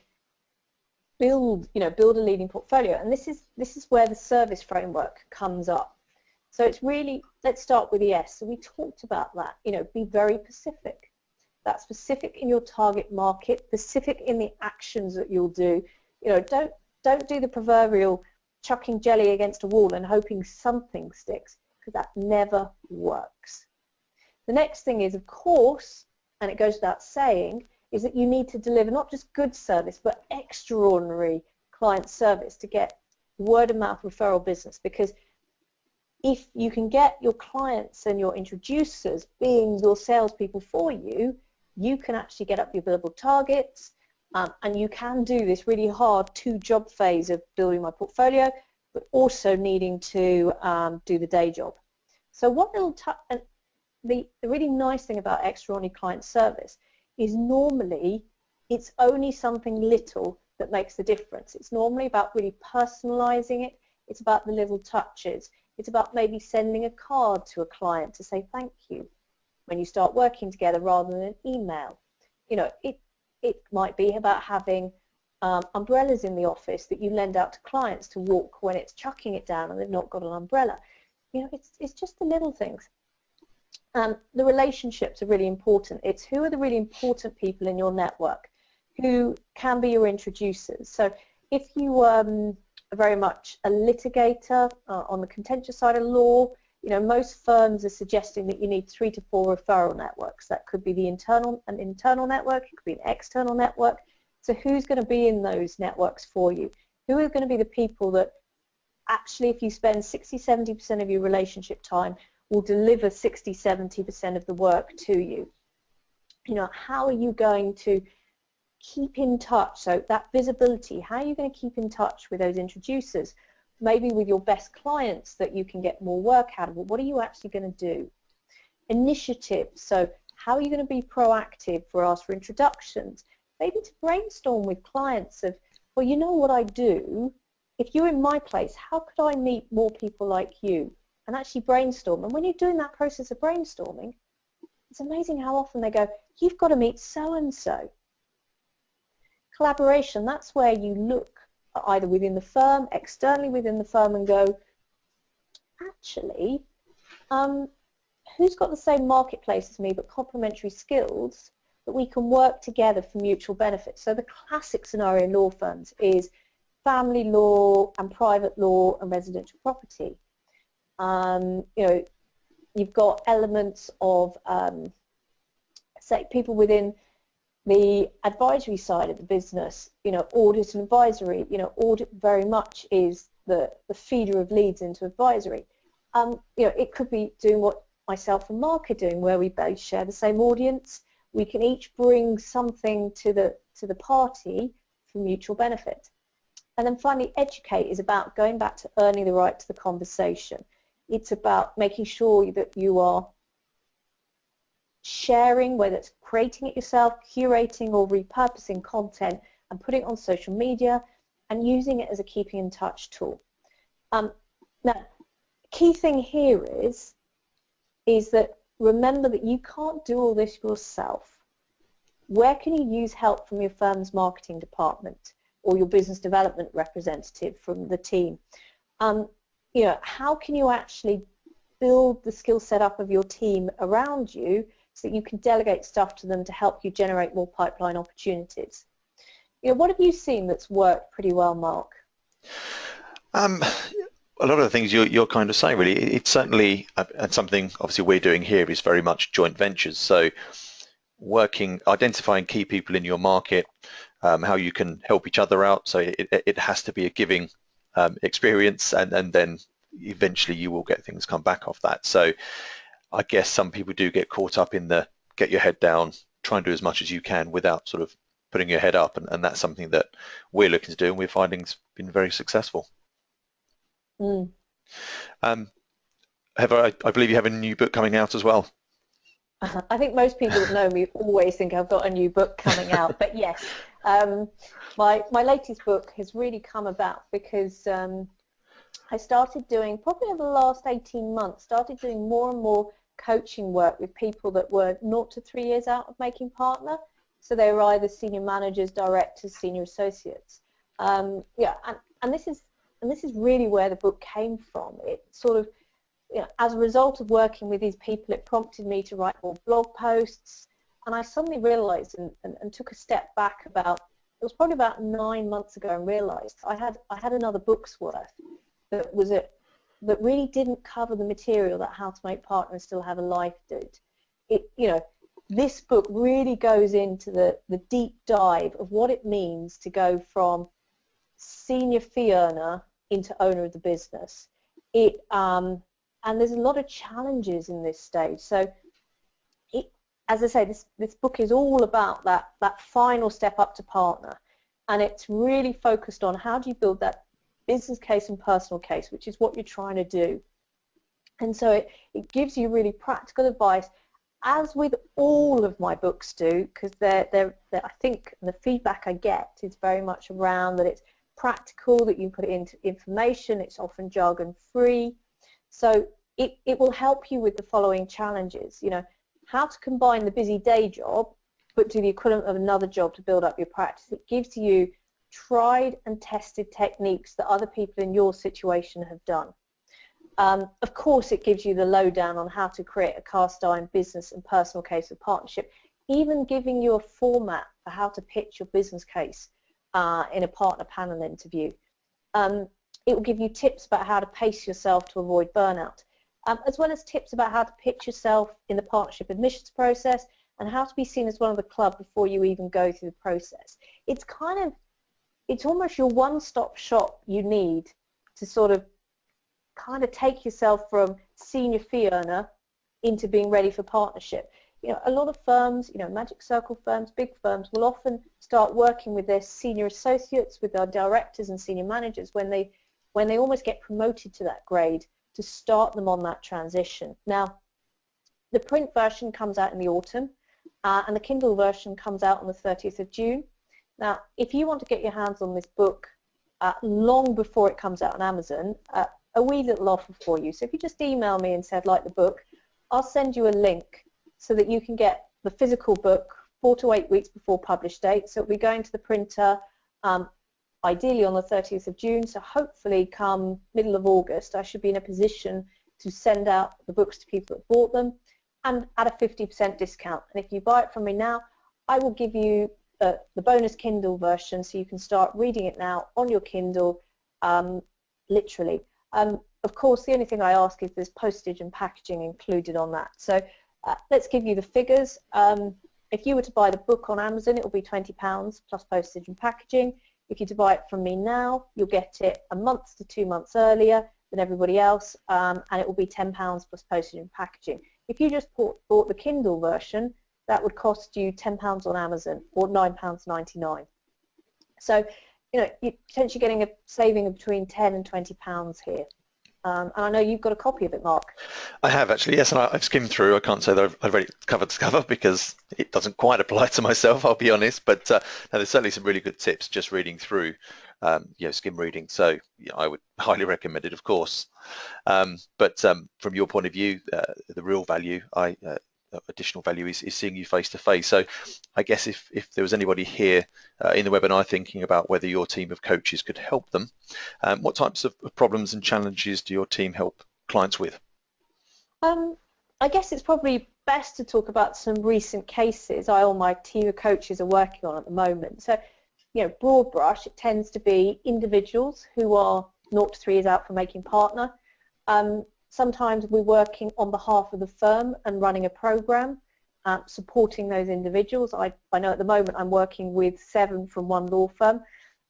build a leading portfolio? And this is where the service framework comes up. So it's really, let's start with the S. So we talked about that. You know, be very specific. That's specific in your target market, specific in the actions that you'll do. You know, don't do the proverbial chucking jelly against a wall and hoping something sticks, because that never works. The next thing is, of course, and it goes without saying, is that you need to deliver not just good service, but extraordinary client service to get word of mouth referral business. Because if you can get your clients and your introducers being your salespeople for you, you can actually get up your billable targets, and you can do this really hard 2-job phase of building my portfolio, but also needing to do the day job. So what the really nice thing about extraordinary client service is normally it's only something little that makes the difference. It's normally about really personalizing it. It's about the little touches. It's about maybe sending a card to a client to say thank you when you start working together rather than an email. You know, it might be about having umbrellas in the office that you lend out to clients to walk when it's chucking it down and they've not got an umbrella. You know, it's just the little things. The relationships are really important. It's who are the really important people in your network who can be your introducers. So if you are very much a litigator on the contentious side of law, you know, most firms are suggesting that you need 3 to 4 referral networks. That could be an internal network, it could be an external network. So who's going to be in those networks for you? Who are going to be the people that actually, if you spend 60-70% of your relationship time, will deliver 60-70% of the work to you? You know, how are you going to keep in touch? So that visibility, how are you going to keep in touch with those introducers? Maybe with your best clients that you can get more work out of. What are you actually going to do? Initiatives. So how are you going to be proactive for ask for introductions? Maybe to brainstorm with clients of, well, you know what I do? If you're in my place, how could I meet more people like you? And actually brainstorm. And when you're doing that process of brainstorming, it's amazing how often they go, you've got to meet so-and-so. Collaboration, that's where you look either within the firm, externally within the firm, and go, actually, who's got the same marketplace as me but complementary skills that we can work together for mutual benefit? So the classic scenario in law firms is family law and private law and residential property. You know, you've got elements of, say, people within the advisory side of the business, you know, audit and advisory. You know, audit very much is the feeder of leads into advisory. You know, it could be doing what myself and Mark are doing, where we both share the same audience. We can each bring something to the party for mutual benefit. And then finally, educate is about going back to earning the right to the conversation. It's about making sure that you are sharing, whether it's creating it yourself, curating or repurposing content and putting it on social media and using it as a keeping in touch tool. Now, key thing here is that remember that you can't do all this yourself. Where can you use help from your firm's marketing department or your business development representative from the team? You know, how can you actually build the skill set up of your team around you so that you can delegate stuff to them to help you generate more pipeline opportunities? You know, what have you seen that's worked pretty well, Mark? A lot of the things you're kind of saying, really, it's certainly, and something obviously we're doing here is very much joint ventures. So identifying key people in your market, how you can help each other out. So it has to be a giving experience, and then eventually you will get things come back off that. So I guess some people do get caught up in the get your head down, try and do as much as you can without sort of putting your head up, and that's something that we're looking to do, and we're finding it's been very successful. Heather, I believe you have a new book coming out as well. I think most people that know me always think I've got a new book coming out, but yes, my latest book has really come about because I started doing, probably over the last 18 months, started doing more and more coaching work with people that were 0 to 3 years out of making partner. So they were either senior managers, directors, senior associates. Yeah, and this is really where the book came from. It sort of, you know, as a result of working with these people, it prompted me to write more blog posts, and I suddenly realized and took a step back about, it was probably about 9 months ago, and realized I had another book's worth that really didn't cover the material that How to Make Partner and Still Have a Life did. You know, this book really goes into the deep dive of what it means to go from senior fee earner into owner of the business. And there's a lot of challenges in this stage. So, as I say, this book is all about that final step up to partner, and it's really focused on how do you build that business case and personal case, which is what you're trying to do. And so it gives you really practical advice, as with all of my books do, because they're I think the feedback I get is very much around that it's practical, that you can put it into information, it's often jargon free. So it will help you with the following challenges. You know, how to combine the busy day job but do the equivalent of another job to build up your practice. It gives you tried and tested techniques that other people in your situation have done. Of course, it gives you the lowdown on how to create a cast iron business and personal case of partnership, even giving you a format for how to pitch your business case in a partner panel interview. It will give you tips about how to pace yourself to avoid burnout, as well as tips about how to pitch yourself in the partnership admissions process and how to be seen as one of the club before you even go through the process. It's almost your one-stop shop you need to sort of kind of take yourself from senior fee earner into being ready for partnership. You know, a lot of firms, you know, Magic Circle firms, big firms, will often start working with their senior associates, with their directors and senior managers when they almost get promoted to that grade, to start them on that transition. Now, the print version comes out in the autumn, and the Kindle version comes out on the 30th of June. Now, if you want to get your hands on this book long before it comes out on Amazon, a wee little offer for you. So if you just email me and say I'd like the book, I'll send you a link so that you can get the physical book 4 to 8 weeks before publish date. So it'll be going to the printer ideally on the 30th of June. So hopefully come middle of August, I should be in a position to send out the books to people that bought them, and at a 50% discount. And if you buy it from me now, I will give you the bonus Kindle version, so you can start reading it now on your Kindle, literally. Of course, the only thing I ask is there's postage and packaging included on that. So let's give you the figures. If you were to buy the book on Amazon, it will be £20 plus postage and packaging. If you to buy it from me now, you'll get it a month to 2 months earlier than everybody else, and it will be £10 plus postage and packaging. If you just bought the Kindle version, that would cost you £10 on Amazon, or £9.99. So, you're potentially getting a saving of between £10 and £20 here. And I know you've got a copy of it, Mark. I have actually, yes, and I've skimmed through. I can't say that I've read it cover to cover because it doesn't quite apply to myself, I'll be honest. But no, there's certainly some really good tips just reading through, skim reading. So I would highly recommend it, of course. But from your point of view, the real value, additional value is seeing you face to face. So I guess if there was anybody here in the webinar thinking about whether your team of coaches could help them, what types of problems and challenges do your team help clients with? I guess it's probably best to talk about some recent cases I or my team of coaches are working on at the moment. So, broad brush, it tends to be individuals who are 0 to 3 years out from making partner. Sometimes we're working on behalf of the firm and running a program, supporting those individuals. I know at the moment I'm working with 7 from one law firm.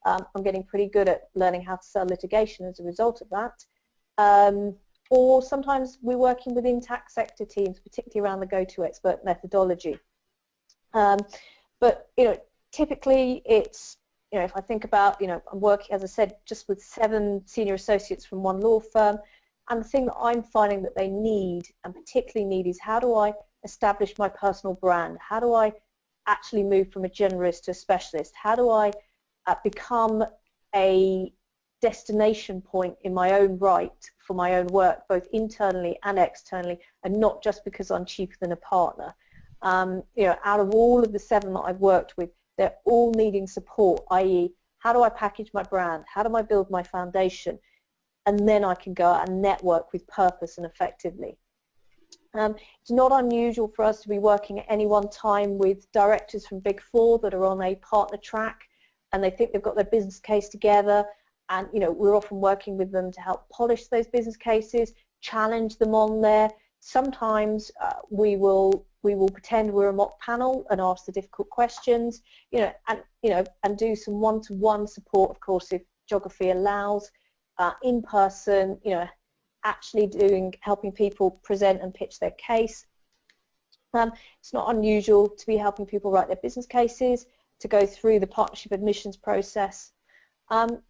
I'm getting pretty good at learning how to sell litigation as a result of that. Or sometimes we're working within tax sector teams, particularly around the go-to-expert methodology. But typically it's, if I think about, I'm working, as I said, just with 7 senior associates from one law firm. And the thing that I'm finding that they need, and particularly need, is how do I establish my personal brand? How do I actually move from a generalist to a specialist? How do I become a destination point in my own right for my own work, both internally and externally, and not just because I'm cheaper than a partner? Out of all of the 7 that I've worked with, they're all needing support, i.e., how do I package my brand? How do I build my foundation? And then I can go out and network with purpose and effectively. It's not unusual for us to be working at any one time with directors from Big Four that are on a partner track, and they think they've got their business case together, and we're often working with them to help polish those business cases, challenge them on there. Sometimes we will pretend we're a mock panel and ask the difficult questions, and do some one-to-one support, of course, if geography allows. In person, actually helping people present and pitch their case. It's not unusual to be helping people write their business cases, to go through the partnership admissions process. And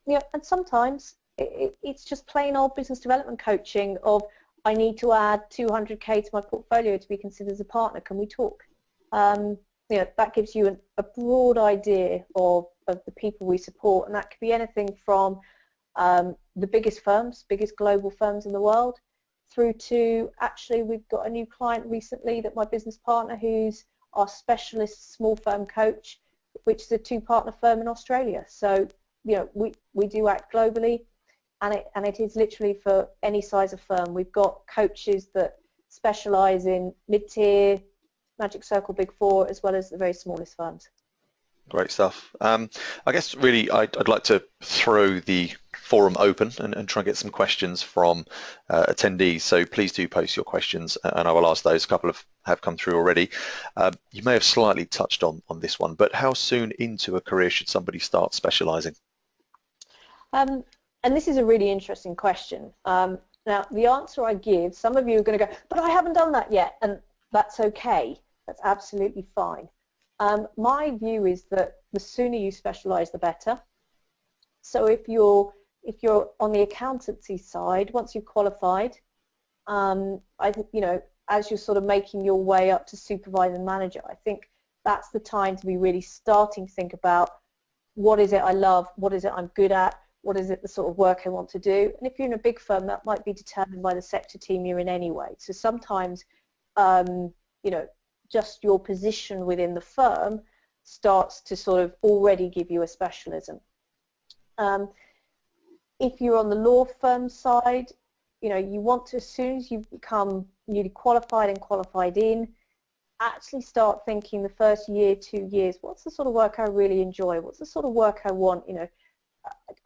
sometimes it's just plain old business development coaching of, I need to add 200k to my portfolio to be considered as a partner. Can we talk? That gives you a broad idea of the people we support, and that could be anything from the biggest firms, biggest global firms in the world, through to, actually, we've got a new client recently that my business partner, who's our specialist small firm coach, which is a 2-partner firm in Australia. So, we do act globally, and it is literally for any size of firm. We've got coaches that specialise in mid-tier, Magic Circle, Big Four, as well as the very smallest firms. Great stuff. I guess really I'd like to throw the forum open and try and get some questions from attendees. So please do post your questions and I will ask those. A couple have come through already. You may have slightly touched on this one, but how soon into a career should somebody start specialising? And this is a really interesting question. Now, the answer I give, some of you are going to go, but I haven't done that yet, and that's okay. That's absolutely fine. My view is that the sooner you specialise, the better. So if you're on the accountancy side, once you've qualified, I think, as you're sort of making your way up to supervisor and manager, I think that's the time to be really starting to think about, what is it I love, what is it I'm good at, what is it the sort of work I want to do. And if you're in a big firm, that might be determined by the sector team you're in anyway. So sometimes, just your position within the firm starts to sort of already give you a specialism. If you're on the law firm side, you want to, as soon as you become newly qualified and qualified in, actually start thinking the first year, 2 years, what's the sort of work I really enjoy? What's the sort of work I want? You know,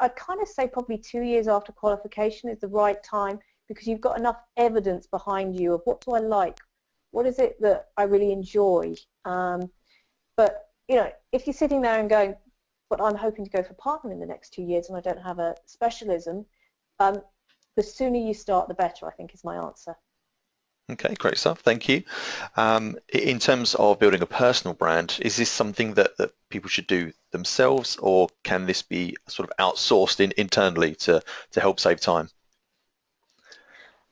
I'd kind of say probably 2 years after qualification is the right time, because you've got enough evidence behind you of what do I like, what is it that I really enjoy. But you know, if you're sitting there and going, but I'm hoping to go for partner in the next 2 years and I don't have a specialism, the sooner you start, the better, I think, is my answer. Okay, great stuff. Thank you. In terms of building a personal brand, is this something that people should do themselves, or can this be sort of outsourced internally to help save time?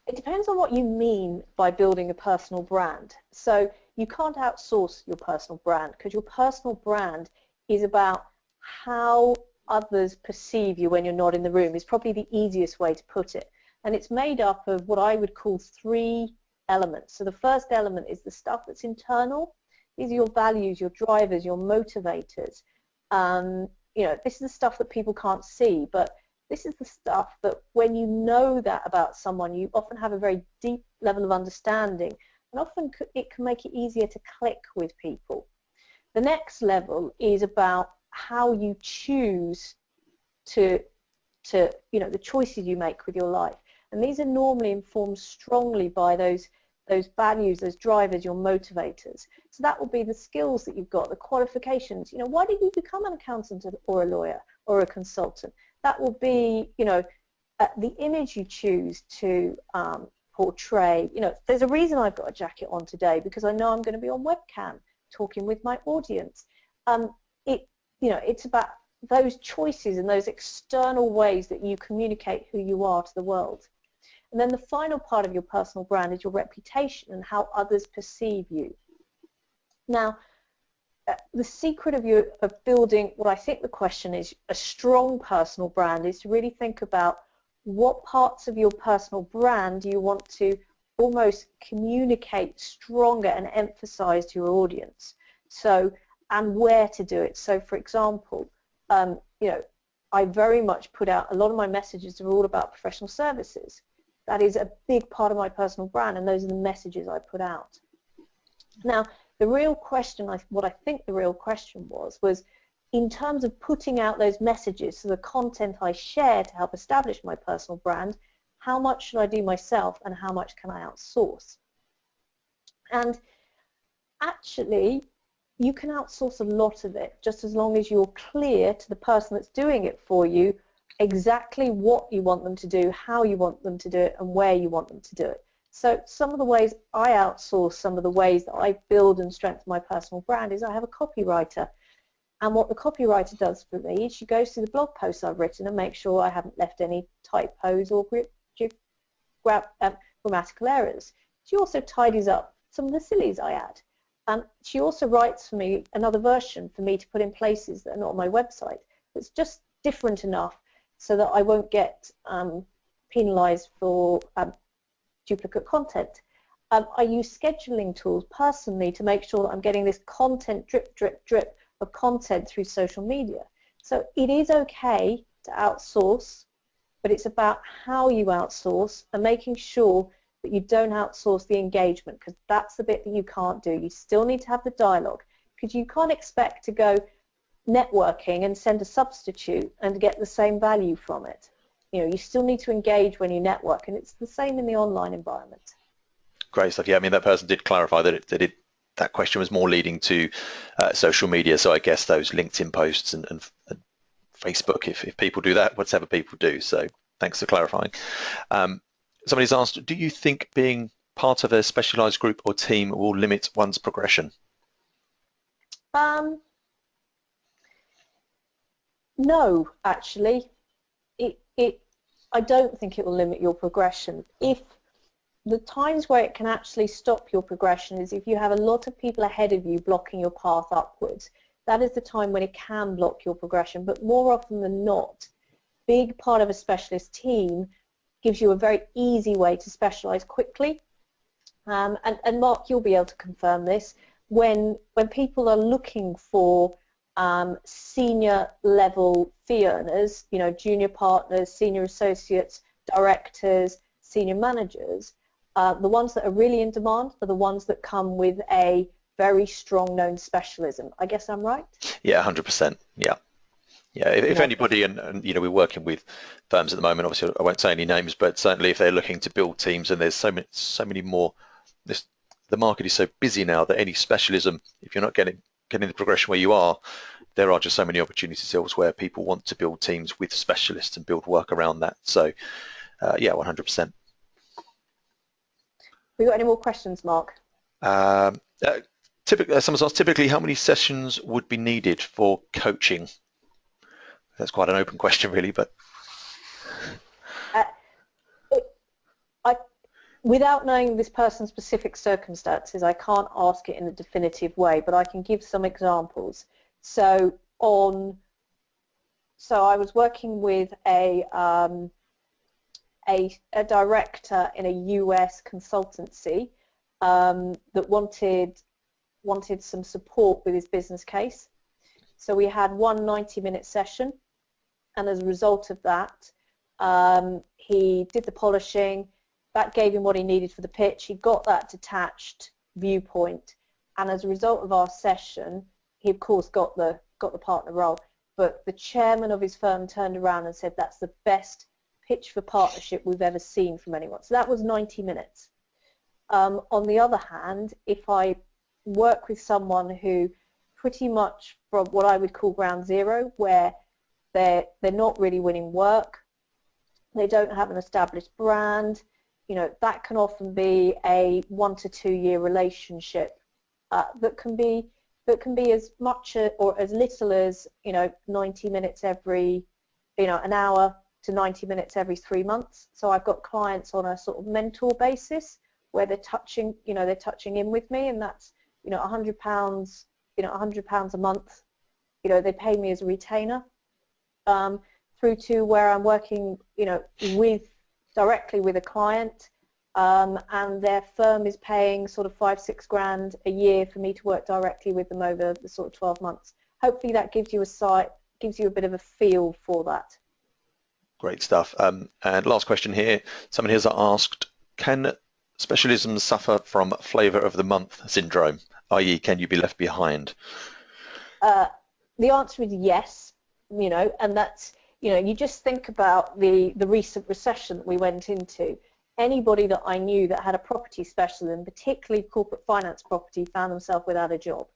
It depends on what you mean by building a personal brand. So you can't outsource your personal brand, because your personal brand is about how others perceive you when you're not in the room, is probably the easiest way to put it. And it's made up of what I would call 3 elements. So the first element is the stuff that's internal. These are your values, your drivers, your motivators. You know, this is the stuff that people can't see, but this is the stuff that when you know that about someone, you often have a very deep level of understanding, and often it can make it easier to click with people. The next level is about how you choose to you know, the choices you make with your life. And these are normally informed strongly by those values, those drivers, your motivators. So that will be the skills that you've got, the qualifications. You know, why did you become an accountant or a lawyer or a consultant? That will be, you know, the image you choose to portray. You know, there's a reason I've got a jacket on today, because I know I'm going to be on webcam talking with my audience. You know, it's about those choices and those external ways that you communicate who you are to the world. And then the final part of your personal brand is your reputation and how others perceive you. Now, the secret of building, what I think the question is, a strong personal brand, is to really think about what parts of your personal brand do you want to almost communicate stronger and emphasize to your audience. So, and where to do it. So, for example, you know, I very much put out, a lot of my messages are all about professional services. That is a big part of my personal brand, and those are the messages I put out. Now, the real question, what I think the real question was in terms of putting out those messages, so the content I share to help establish my personal brand, how much should I do myself and how much can I outsource? And actually, you can outsource a lot of it, just as long as you're clear to the person that's doing it for you exactly what you want them to do, how you want them to do it, and where you want them to do it. So some of the ways I outsource, some of the ways that I build and strengthen my personal brand, is I have a copywriter. And what the copywriter does for me is she goes through the blog posts I've written and makes sure I haven't left any typos or grammatical errors. She also tidies up some of the sillies I add. And she also writes for me another version for me to put in places that are not on my website. It's just different enough so that I won't get penalized for duplicate content. I use scheduling tools personally to make sure that I'm getting this content drip, drip, drip of content through social media. So it is okay to outsource, but it's about how you outsource and making sure that you don't outsource the engagement, because that's the bit that you can't do. You still need to have the dialogue, because you can't expect to go networking and send a substitute and get the same value from it. You know, you still need to engage when you network, and it's the same in the online environment. Great stuff. Yeah, I mean, that person did clarify that that question was more leading to social media. So I guess those LinkedIn posts and Facebook, if people do that, whatever people do. So thanks for clarifying. Somebody's asked, do you think being part of a specialized group or team will limit one's progression? No, actually. I don't think it will limit your progression. If the times where it can actually stop your progression is if you have a lot of people ahead of you blocking your path upwards. That is the time when it can block your progression. But more often than not, big part of a specialist team gives you a very easy way to specialize quickly. And Mark, you'll be able to confirm this. When people are looking for senior level fee earners, you know, junior partners, senior associates, directors, senior managers, the ones that are really in demand are the ones that come with a very strong known specialism. I guess I'm right? Yeah, 100%. Yeah. Yeah, if No. anybody, and we're working with firms at the moment, obviously I won't say any names, but certainly if they're looking to build teams, and there's so many more, the market is so busy now that any specialism, if you're not getting the progression where you are, there are just so many opportunities elsewhere. People want to build teams with specialists and build work around that. So yeah, 100%. We got any more questions, Mark? Someone's asked, typically how many sessions would be needed for coaching? That's quite an open question, really, but I, without knowing this person's specific circumstances, I can't ask it in a definitive way, but I can give some examples. So I was working with a director in a US consultancy that wanted some support with his business case. So we had one 90-minute session, and as a result of that, he did the polishing. That gave him what he needed for the pitch. He got that detached viewpoint, and as a result of our session, he of course got the partner role. But the chairman of his firm turned around and said, "That's the best pitch for partnership we've ever seen from anyone." So that was 90 minutes. On the other hand, if I work with someone who pretty much from what I would call ground zero, where they're not really winning work, they don't have an established brand, that can often be a 1 to 2 year relationship that can be as much or as little as 90 minutes every an hour to 90 minutes every 3 months. So I've got clients on a sort of mentor basis where they're touching in with me, and that's £100 £100 a month. They pay me as a retainer, through to where I'm working directly with a client, and their firm is paying sort of 5-6 grand a year for me to work directly with them over the sort of 12 months. Hopefully that gives you a bit of a feel for that. great stuff. And last question here. Someone has asked, can specialisms suffer from flavour of the month syndrome, i.e. can you be left behind? The answer is yes, and that's, you just think about the recent recession that we went into. Anybody that I knew that had a property specialism, particularly corporate finance property, found themselves without a job.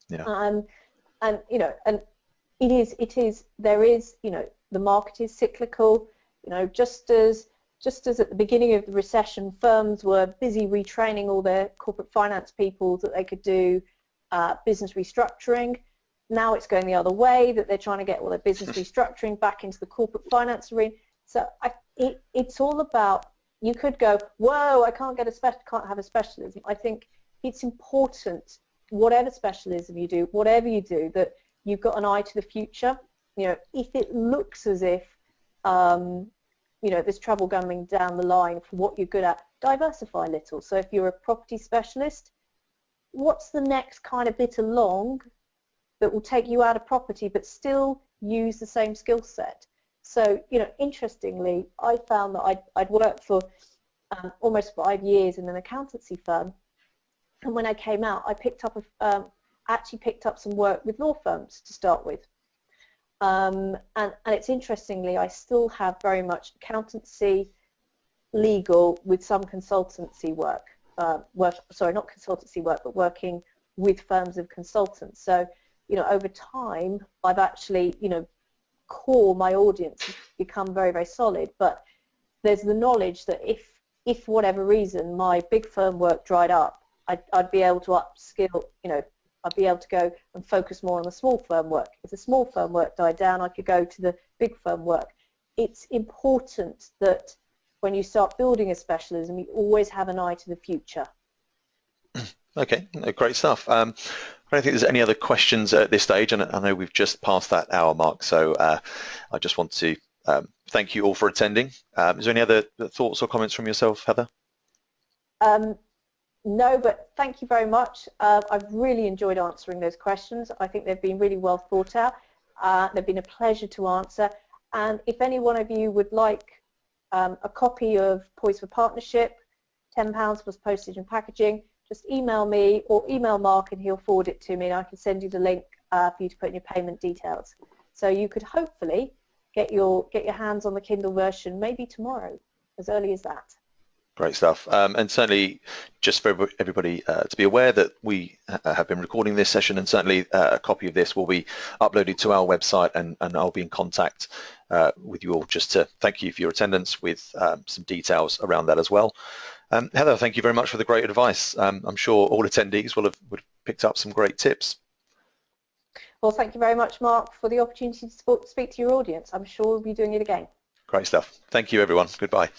Yeah. And the market is cyclical. Just as at the beginning of the recession, firms were busy retraining all their corporate finance people that they could do business restructuring. Now it's going the other way, that they're trying to get all their business restructuring back into the corporate finance arena. So it's all about, you could go, whoa, I can't have a specialism. I think it's important, whatever specialism you do, whatever you do, that you've got an eye to the future. If it looks as if there's trouble coming down the line for what you're good at, diversify a little. So if you're a property specialist, what's the next kind of bit along that will take you out of property but still use the same skill set? So, interestingly, I found that I'd worked for almost 5 years in an accountancy firm, and when I came out, I actually picked up some work with law firms to start with. And it's interestingly, I still have very much accountancy, legal, with some consultancy work. Sorry, not consultancy work, but working with firms of consultants. So, over time, I've actually, my audience has become very, very solid. But there's the knowledge that if for whatever reason my big firm work dried up, I'd be able to upskill, I'd be able to go and focus more on the small firm work. If the small firm work died down, I could go to the big firm work. It's important that when you start building a specialism, you always have an eye to the future. Okay, great stuff. I don't think there's any other questions at this stage, and I know we've just passed that hour mark, so I just want to thank you all for attending. Is there any other thoughts or comments from yourself, Heather? No, but thank you very much. I've really enjoyed answering those questions. I think they've been really well thought out. They've been a pleasure to answer. And if any one of you would like a copy of Poised for Partnership, £10 plus postage and packaging, just email me or email Mark and he'll forward it to me, and I can send you the link for you to put in your payment details. So you could hopefully get your hands on the Kindle version maybe tomorrow, as early as that. Great stuff. And certainly, just for everybody to be aware that we have been recording this session, and certainly a copy of this will be uploaded to our website, and I'll be in contact with you all just to thank you for your attendance with some details around that as well. Heather, thank you very much for the great advice. I'm sure all attendees would have picked up some great tips. Well, thank you very much, Mark, for the opportunity to speak to your audience. I'm sure we'll be doing it again. Great stuff. Thank you, everyone. Goodbye.